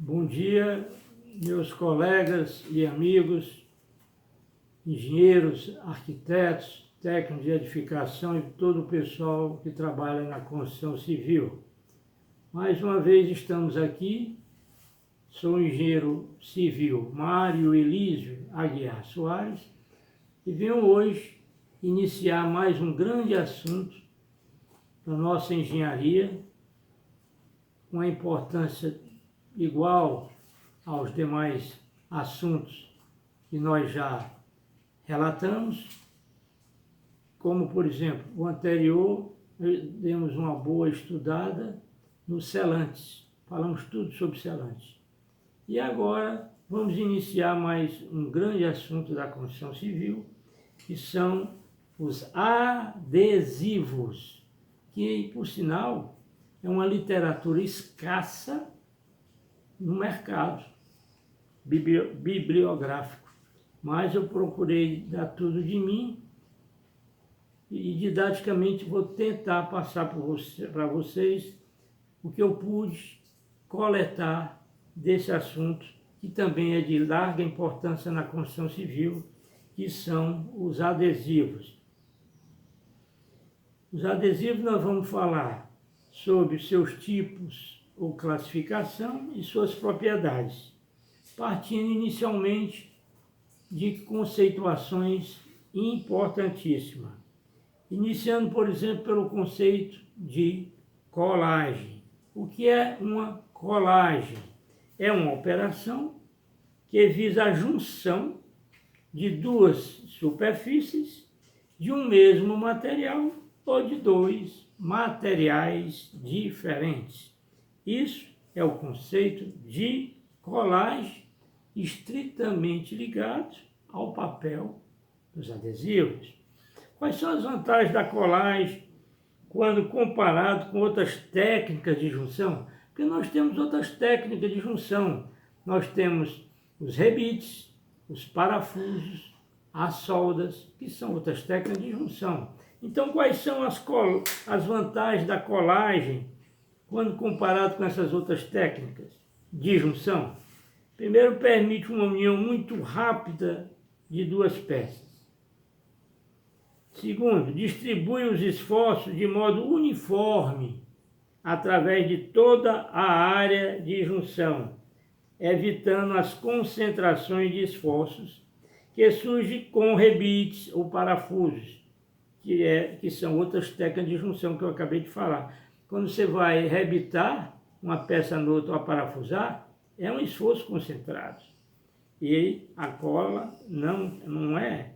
Bom dia, meus colegas e amigos, engenheiros, arquitetos, técnicos de edificação e todo o pessoal que trabalha na construção civil. Mais uma vez estamos aqui, sou o engenheiro civil Mário Elísio Aguiar Soares e venho hoje iniciar mais um grande assunto da nossa engenharia, com a importância igual aos demais assuntos que nós já relatamos, como, por exemplo, o anterior, demos uma boa estudada no selantes, falamos tudo sobre selantes. E agora vamos iniciar mais um grande assunto da construção civil, que são os adesivos, que, por sinal, é uma literatura escassa no mercado bibliográfico, mas eu procurei dar tudo de mim e didaticamente vou tentar passar para vocês o que eu pude coletar desse assunto, que também é de larga importância na construção civil, que são os adesivos. Os adesivos nós vamos falar sobre seus tipos ou classificação e suas propriedades, partindo inicialmente de conceituações importantíssimas. Iniciando, por exemplo, pelo conceito de colagem. O que é uma colagem? É uma operação que visa a junção de duas superfícies de um mesmo material ou de dois materiais diferentes. Isso é o conceito de colagem, estritamente ligado ao papel dos adesivos. Quais são as vantagens da colagem quando comparado com outras técnicas de junção? Porque nós temos outras técnicas de junção. Nós temos os rebites, os parafusos, as soldas, que são outras técnicas de junção. Então, quais são as vantagens da colagem quando comparado com essas outras técnicas de junção? Primeiro, permite uma união muito rápida de duas peças. Segundo, distribui os esforços de modo uniforme através de toda a área de junção, evitando as concentrações de esforços que surgem com rebites ou parafusos, que são outras técnicas de junção que eu acabei de falar. Quando você vai rebitar uma peça na outra ou parafusar, é um esforço concentrado. E a cola não é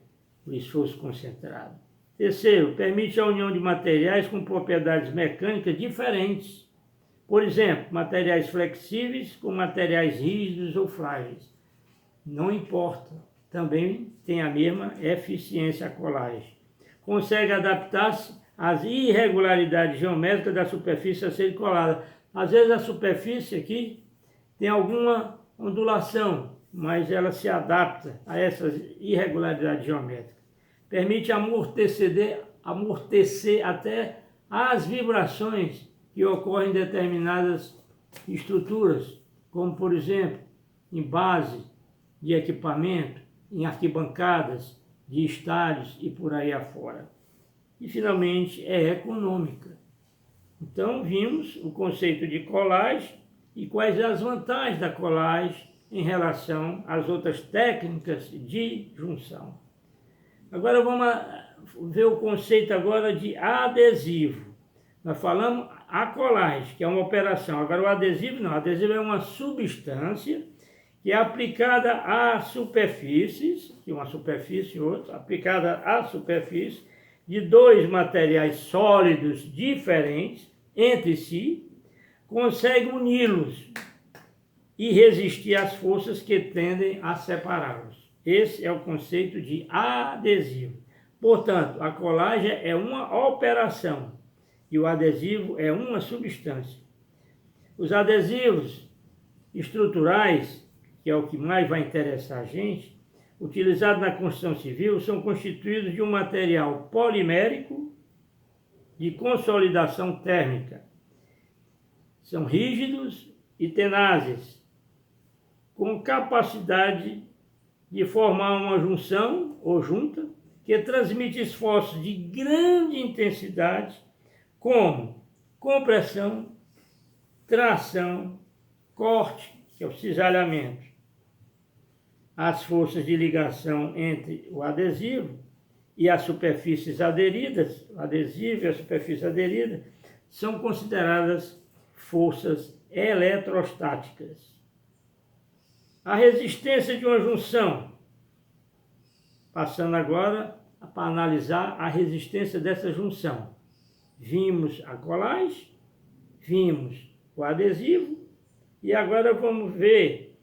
o esforço concentrado. Terceiro, permite a união de materiais com propriedades mecânicas diferentes. Por exemplo, materiais flexíveis com materiais rígidos ou frágeis. Não importa, também tem a mesma eficiência a colagem. Consegue adaptar-se às irregularidades geométricas da superfície a ser colada. Às vezes a superfície aqui tem alguma ondulação, mas ela se adapta a essas irregularidades geométricas. Permite amortecer até as vibrações que ocorrem em determinadas estruturas, como, por exemplo, em base de equipamento, em arquibancadas de estádios e por aí afora. E, finalmente, é econômica. Então, vimos o conceito de colagem e quais as vantagens da colagem em relação às outras técnicas de junção. Agora vamos ver o conceito agora de adesivo. Nós falamos a colagem, que é uma operação. Agora o adesivo não. O adesivo é uma substância que é aplicada a superfícies, de uma superfície e outra, aplicada à superfície de dois materiais sólidos diferentes entre si, consegue uni-los e resistir às forças que tendem a separá-los. Esse é o conceito de adesivo. Portanto, a colagem é uma operação e o adesivo é uma substância. Os adesivos estruturais, que é o que mais vai interessar a gente, utilizados na construção civil, são constituídos de um material polimérico de consolidação térmica. São rígidos e tenazes, com capacidade de formar uma junção ou junta que transmite esforços de grande intensidade, como compressão, tração, corte, que é o cisalhamento. As forças de ligação entre o adesivo e as superfícies aderidas, o adesivo e a superfície aderida, são consideradas forças eletrostáticas. A resistência de uma junção, passando agora para analisar a resistência dessa junção. Vimos a colagem, vimos o adesivo e agora vamos ver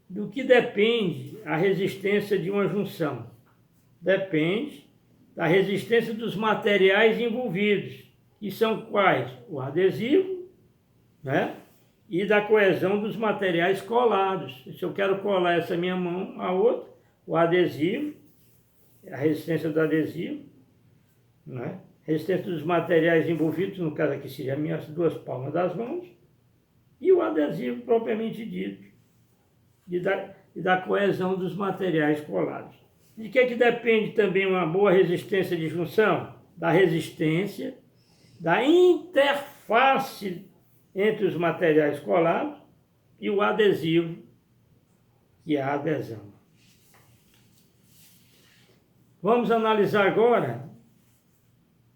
do que depende a resistência de uma junção. Depende da resistência dos materiais envolvidos, que são quais? O adesivo, né? E da coesão dos materiais colados. Se eu quero colar essa minha mão a outra, o adesivo, a resistência do adesivo, né? Resistência dos materiais envolvidos, no caso aqui seria as minhas duas palmas das mãos, e o adesivo propriamente dito, e da coesão dos materiais colados. De que depende também uma boa resistência de junção? Da resistência, da interface entre os materiais colados e o adesivo, que é a adesão. Vamos analisar agora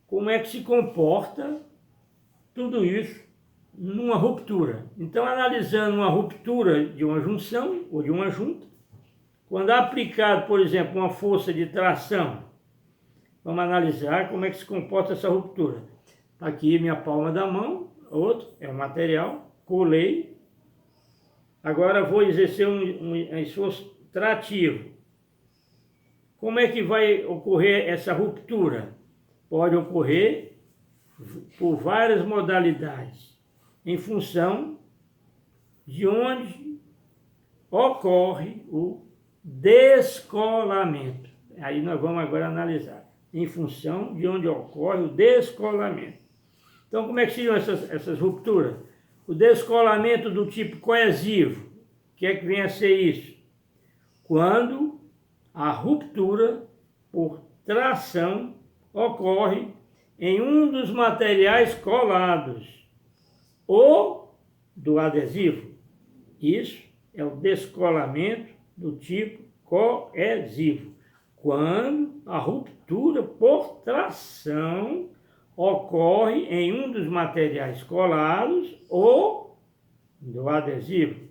como é que se comporta tudo isso numa ruptura. Então, analisando uma ruptura de uma junção ou de uma junta, quando é aplicado, por exemplo, uma força de tração, vamos analisar como é que se comporta essa ruptura. Está aqui minha palma da mão, outro é o material, colei. Agora vou exercer um esforço trativo. Como é que vai ocorrer essa ruptura? Pode ocorrer por várias modalidades, em função de onde ocorre o descolamento. Aí nós vamos agora analisar, em função de onde ocorre o descolamento. Então, como é que seriam essas rupturas? O descolamento do tipo coesivo, o que é que vem a ser isso? Quando a ruptura por tração ocorre em um dos materiais colados ou do adesivo. Isso é o descolamento do tipo coesivo, quando a ruptura por tração ocorre em um dos materiais colados ou do adesivo.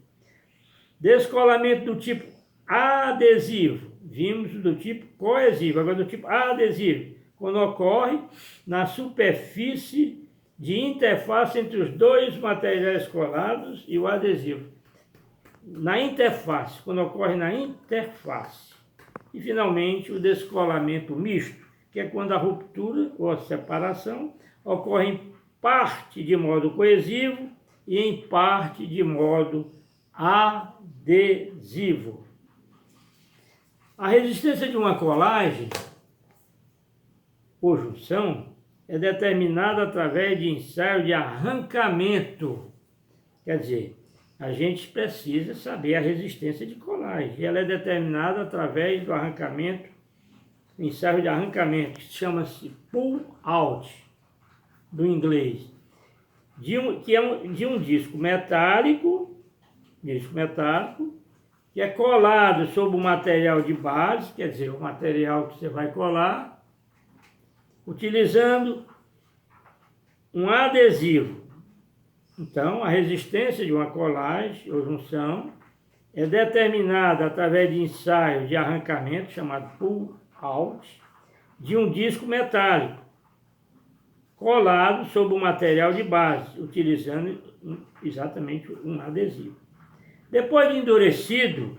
Descolamento do tipo adesivo, vimos do tipo coesivo, agora do tipo adesivo, quando ocorre na superfície de interface entre os dois materiais colados e o adesivo. Na interface, quando ocorre na interface. E finalmente o descolamento misto, que é quando a ruptura ou a separação ocorre em parte de modo coesivo e em parte de modo adesivo. A resistência de uma colagem por junção é determinada através de ensaio de arrancamento. Quer dizer, a gente precisa saber a resistência de colagem. Ela é determinada através do arrancamento, ensaio de arrancamento, que chama-se pull-out, do inglês, de um disco metálico, que é colado sobre o material de base, quer dizer, o material que você vai colar, utilizando um adesivo. Então, a resistência de uma colagem ou junção é determinada através de ensaio de arrancamento, chamado pull-out, de um disco metálico, colado sobre o material de base, utilizando exatamente um adesivo. Depois de endurecido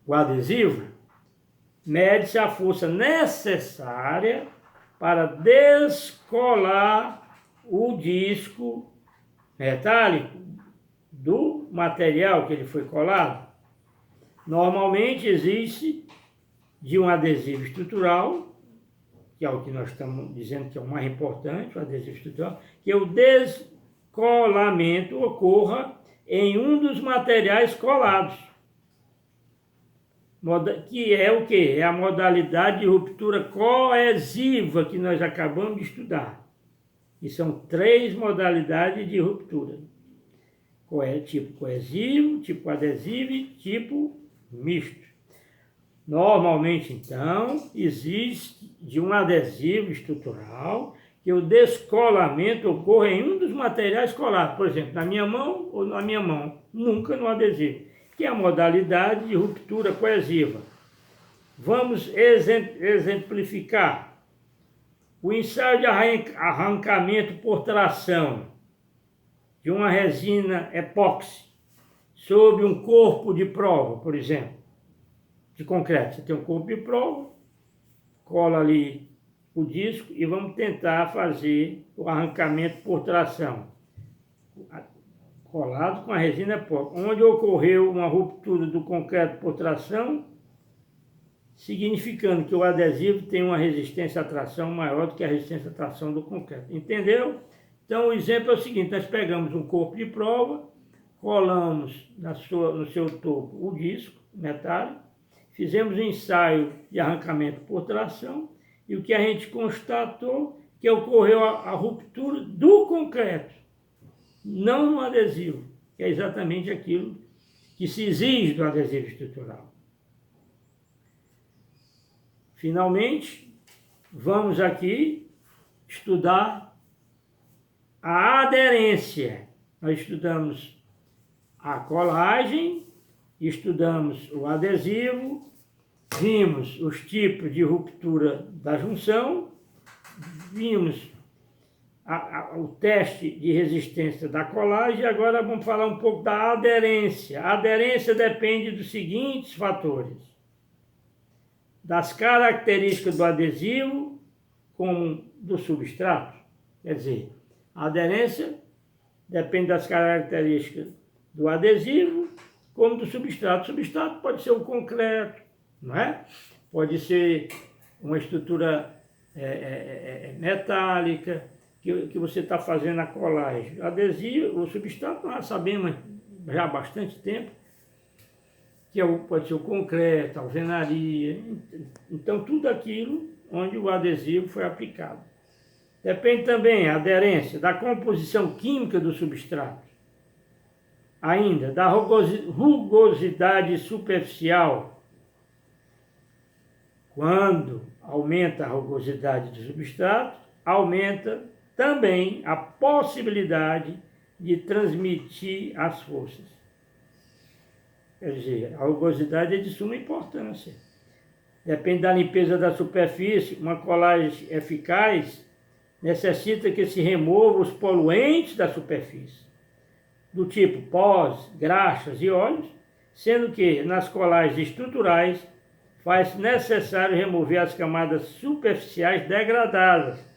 o adesivo, mede-se a força necessária para descolar o disco metálico do material que ele foi colado. Normalmente existe de um adesivo estrutural, que é o que nós estamos dizendo que é o mais importante, o adesivo estrutural, que o descolamento ocorra em um dos materiais colados, que é o quê? É a modalidade de ruptura coesiva que nós acabamos de estudar. E são 3 modalidades de ruptura. Tipo coesivo, tipo adesivo e tipo misto. Normalmente, então, existe de um adesivo estrutural que o descolamento ocorra em um dos materiais colados, por exemplo, na minha mão ou na minha mão, nunca no adesivo, que é a modalidade de ruptura coesiva. Vamos exemplificar. O ensaio de arrancamento por tração de uma resina epóxi sobre um corpo de prova, por exemplo, de concreto. Você tem um corpo de prova, cola ali o disco e vamos tentar fazer o arrancamento por tração, colado com a resina epóxi. Onde ocorreu uma ruptura do concreto por tração, significando que o adesivo tem uma resistência à tração maior do que a resistência à tração do concreto. Entendeu? Então o exemplo é o seguinte: nós pegamos um corpo de prova, colamos no seu topo o disco metálico, fizemos um ensaio de arrancamento por tração e o que a gente constatou que ocorreu a ruptura do concreto, não no adesivo, que é exatamente aquilo que se exige do adesivo estrutural. Finalmente, vamos aqui estudar a aderência. Nós estudamos a colagem, estudamos o adesivo, vimos os tipos de ruptura da junção, vimos o teste de resistência da colagem e agora vamos falar um pouco da aderência. A aderência depende dos seguintes fatores: das características do adesivo como do substrato. Quer dizer, a aderência depende das características do adesivo como do substrato. O substrato pode ser o concreto, não é? Pode ser uma estrutura metálica que você está fazendo a colagem. O adesivo, o substrato, nós sabemos já há bastante tempo, que pode ser o concreto, a alvenaria, então tudo aquilo onde o adesivo foi aplicado. Depende também a aderência da composição química do substrato, ainda da rugosidade superficial. Quando aumenta a rugosidade do substrato, aumenta também a possibilidade de transmitir as forças. Quer dizer, a rugosidade é de suma importância. Depende da limpeza da superfície. Uma colagem eficaz necessita que se remova os poluentes da superfície, do tipo pós, graxas e óleos, sendo que nas colagens estruturais faz necessário remover as camadas superficiais degradadas.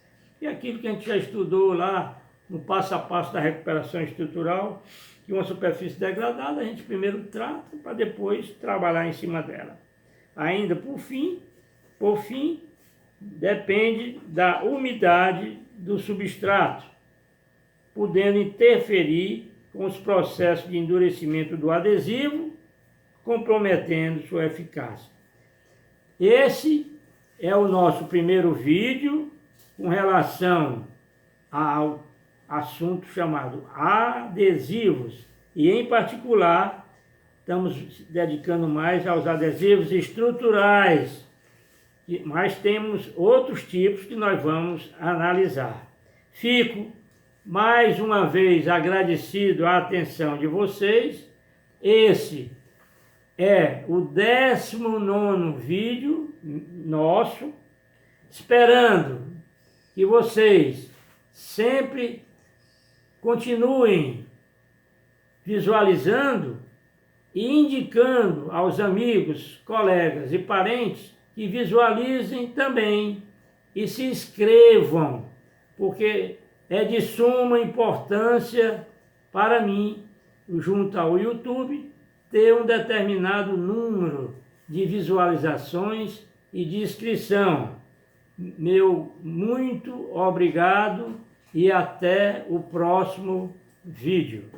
E aquilo que a gente já estudou lá no passo a passo da recuperação estrutural, que uma superfície degradada a gente primeiro trata para depois trabalhar em cima dela. Ainda por fim, depende da umidade do substrato, podendo interferir com os processos de endurecimento do adesivo, comprometendo sua eficácia. Esse é o nosso primeiro vídeo com relação ao assunto chamado adesivos, e em particular estamos dedicando mais aos adesivos estruturais, mas temos outros tipos que nós vamos analisar. Fico mais uma vez agradecido à atenção de vocês. Esse é o 19º vídeo nosso, esperando que vocês sempre continuem visualizando e indicando aos amigos, colegas e parentes que visualizem também e se inscrevam, porque é de suma importância para mim, junto ao YouTube, ter um determinado número de visualizações e de inscrição. Meu muito obrigado e até o próximo vídeo.